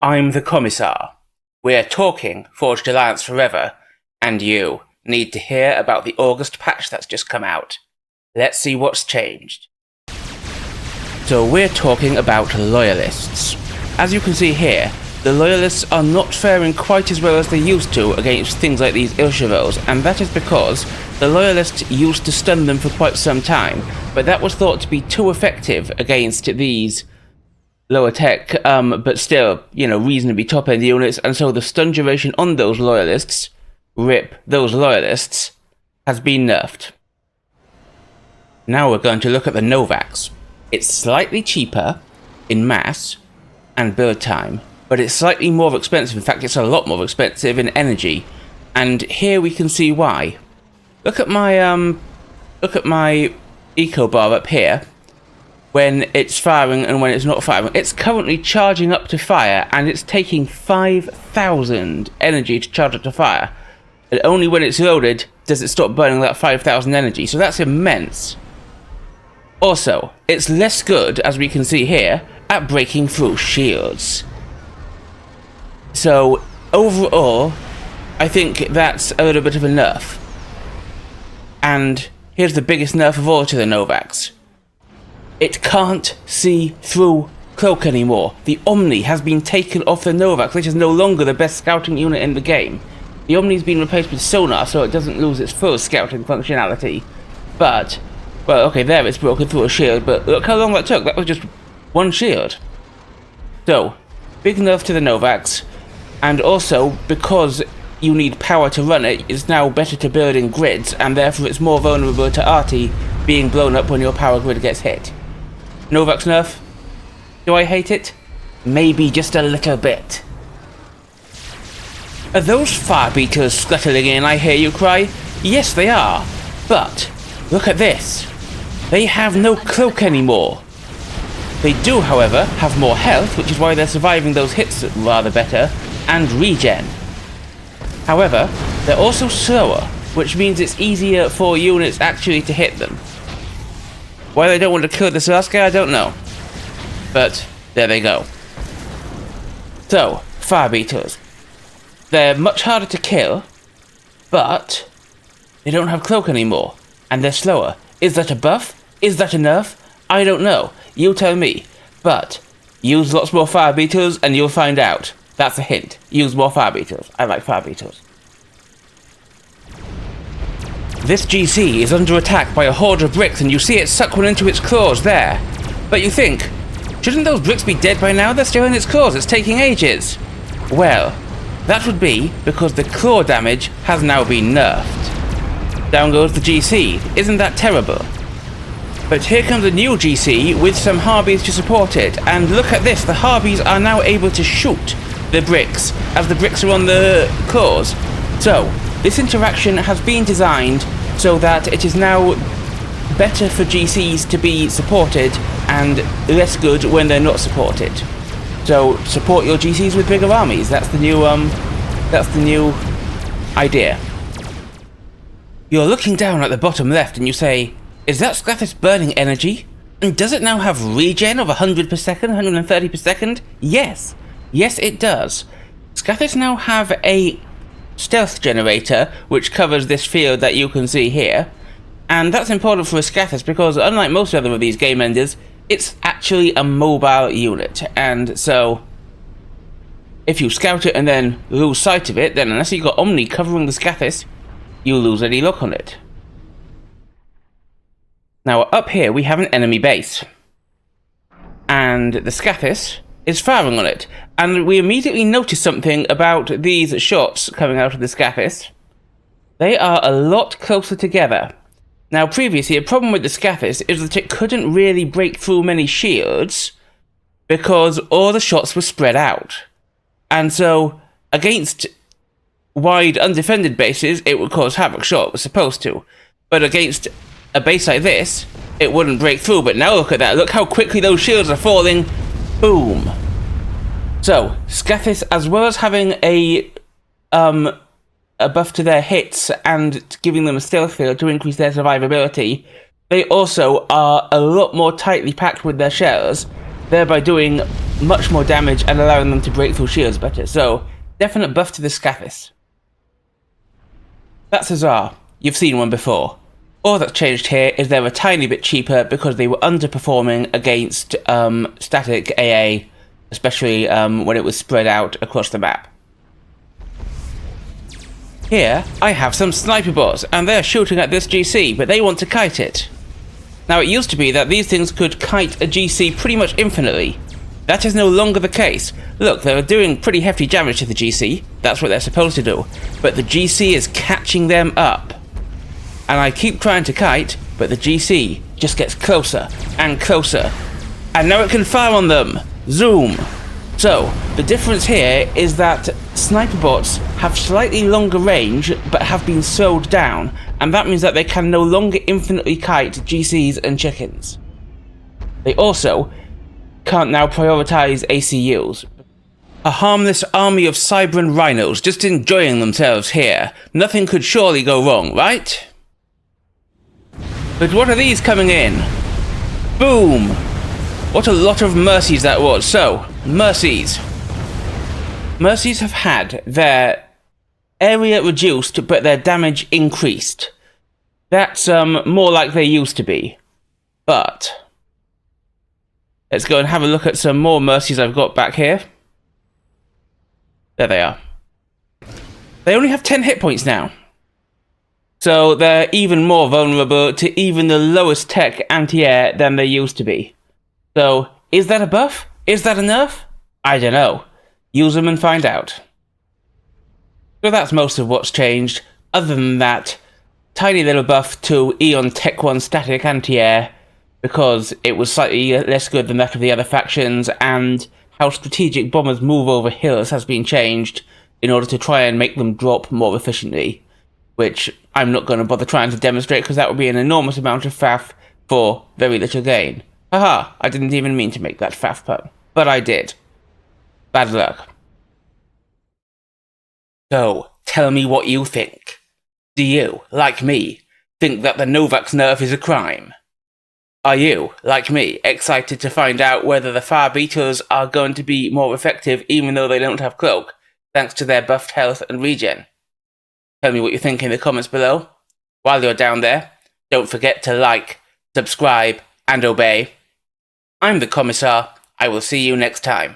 I'm the Commissar. We're talking Forged Alliance Forever, and you need to hear about the August patch that's just come out. Let's see what's changed. So we're talking about Loyalists. As you can see here, the Loyalists are not faring quite as well as they used to against things like these Ilshavos, and that is because the Loyalists used to stun them for quite some time, but that was thought to be too effective against these lower tech, but still, reasonably top-end units, and so the stun duration on those Loyalists, RIP those Loyalists, has been nerfed. Now we're going to look at the Novaks. It's slightly cheaper in mass and build time, but it's slightly more expensive. In fact, it's a lot more expensive in energy, and here we can see why. Look at my eco bar up here. When it's firing and when it's not firing. It's currently charging up to fire, and it's taking 5,000 energy to charge up to fire. And only when it's loaded does it stop burning that 5,000 energy, so that's immense. Also, it's less good, as we can see here, at breaking through shields. So, overall, I think that's a little bit of a nerf. And here's the biggest nerf of all to the Novaks. It can't see through cloak anymore. The Omni has been taken off the Novaks, which is no longer the best scouting unit in the game. The Omni's been replaced with sonar, so it doesn't lose its full scouting functionality. But, well, okay, there it's broken through a shield, but look how long that took. That was just one shield. So, big nerf to the Novaks, and also, because you need power to run it, it's now better to build in grids, and therefore it's more vulnerable to arty being blown up when your power grid gets hit. Novaks nerf? Do I hate it? Maybe just a little bit. Are those firebeaters scuttling in, I hear you cry? Yes, they are. But, look at this. They have no cloak anymore. They do, however, have more health, which is why they're surviving those hits rather better, and regen. However, they're also slower, which means it's easier for units actually to hit them. Why they don't want to kill this last guy, I don't know. But, there they go. So, firebeaters. They're much harder to kill, but they don't have cloak anymore, and they're slower. Is that a buff? Is that a nerf? I don't know. You tell me. But, use lots more firebeaters and you'll find out. That's a hint. Use more firebeaters. I like firebeaters. This GC is under attack by a horde of bricks, and you see it suck one into its claws there. But you think, shouldn't those bricks be dead by now? They're still in its claws. It's taking ages. Well, that would be because the claw damage has now been nerfed. Down goes the GC. Isn't that terrible? But here comes a new GC with some Harbies to support it, and look at this, the Harbies are now able to shoot the bricks, as the bricks are on the claws. So, this interaction has been designed so that it is now better for GCs to be supported and less good when they're not supported. So, support your GCs with bigger armies. That's the new idea. You're looking down at the bottom left and you say, is that Scathis burning energy? And does it now have regen of 100 per second, 130 per second? Yes. Yes, it does. Scathis now have a stealth generator, which covers this field that you can see here. And that's important for a Scathis because, unlike most other of these game enders, it's actually a mobile unit. And so, if you scout it and then lose sight of it, then unless you've got Omni covering the Scathis, you lose any look on it. Now, up here we have an enemy base. And the Scathis is firing on it. And we immediately notice something about these shots coming out of the Scathis. They are a lot closer together. Now, previously, a problem with the Scathis is that it couldn't really break through many shields because all the shots were spread out. And so, against wide, undefended bases, it would cause havoc. Sure, it was supposed to. But against a base like this, it wouldn't break through. But now look at that. Look how quickly those shields are falling. Boom. So, Scathis, as well as having a buff to their hits and giving them a stealth field to increase their survivability, they also are a lot more tightly packed with their shells, thereby doing much more damage and allowing them to break through shields better. So, definite buff to the Scathis. That's Azar. You've seen one before. All that's changed here is they're a tiny bit cheaper because they were underperforming against static AA, especially when it was spread out across the map. Here, I have some sniper bots, and they're shooting at this GC, but they want to kite it. Now, it used to be that these things could kite a GC pretty much infinitely. That is no longer the case. Look, they're doing pretty hefty damage to the GC, that's what they're supposed to do, but the GC is catching them up. And I keep trying to kite, but the GC just gets closer and closer. And now it can fire on them! Zoom! So, the difference here is that sniper bots have slightly longer range, but have been slowed down, and that means that they can no longer infinitely kite GCs and chickens. They also can't now prioritize ACUs. A harmless army of Cybran rhinos just enjoying themselves here. Nothing could surely go wrong, right? But what are these coming in? Boom! What a lot of Mercies that was. So, Mercies. Mercies have had their area reduced, but their damage increased. That's more like they used to be. But let's go and have a look at some more Mercies I've got back here. There they are. They only have 10 hit points now. So they're even more vulnerable to even the lowest tech anti-air than they used to be. So, is that a buff? Is that a nerf? I don't know. Use them and find out. So that's most of what's changed. Other than that, tiny little buff to Eon Tech 1 static anti-air, because it was slightly less good than that of the other factions, and how strategic bombers move over hills has been changed in order to try and make them drop more efficiently, which I'm not going to bother trying to demonstrate because that would be an enormous amount of faff for very little gain. Haha, I didn't even mean to make that faff pun, but I did. Bad luck. So, tell me what you think. Do you, like me, think that the Novax nerf is a crime? Are you, like me, excited to find out whether the Far Beaters are going to be more effective even though they don't have Cloak, thanks to their buffed health and regen? Tell me what you think in the comments below. While you're down there, don't forget to like, subscribe, and obey. I'm the Commissar. I will see you next time.